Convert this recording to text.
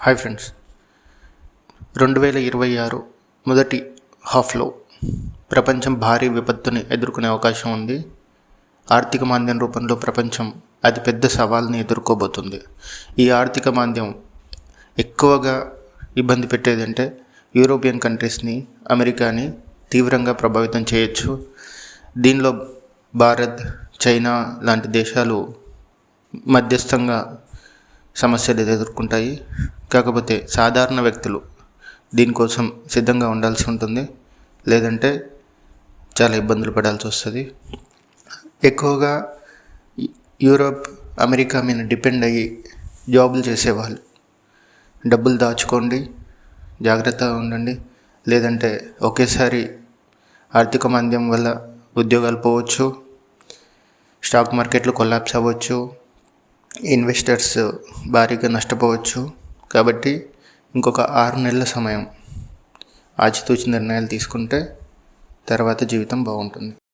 Hi friends, 2026 మొదటి హాఫ్లో ప్రపంచం భారీ విపత్తుని ఎదుర్కొనే అవకాశం ఉంది. ఆర్థిక మాంద్యం రూపంలో ప్రపంచం అతిపెద్ద సవాల్ని ఎదుర్కోబోతుంది. ఈ ఆర్థిక మాంద్యం ఎక్కువగా ఇబ్బంది పెట్టేదంటే యూరోపియన్ కంట్రీస్ని, అమెరికాని తీవ్రంగా ప్రభావితం చేయొచ్చు. దీనిలో భారత్, చైనా లాంటి దేశాలు మధ్యస్థంగా సమస్యలు ఎదుర్కొంటాయి. కాకపోతే సాధారణ వ్యక్తులు దీనికోసం సిద్ధంగా ఉండాల్సి ఉంటుంది, లేదంటే చాలా ఇబ్బందులు పడాల్సి వస్తుంది. ఎక్కువగా యూరోప్, అమెరికా మీద డిపెండ్ అయ్యి జాబులు చేసేవాళ్ళు డబ్బులు దాచుకోండి, జాగ్రత్తగా ఉండండి. లేదంటే ఒకేసారి ఆర్థిక మాంద్యం వల్ల ఉద్యోగాలు పోవచ్చు, స్టాక్ మార్కెట్లు కొలాప్స్ అవ్వచ్చు, ఇన్వెస్టర్స్ భారీగా నష్టపోవచ్చు. కాబట్టి ఇంకొక 6 నెలల సమయం ఆచితూచి నిర్ణయాలు తీసుకుంటే తర్వాత జీవితం బాగుంటుంది.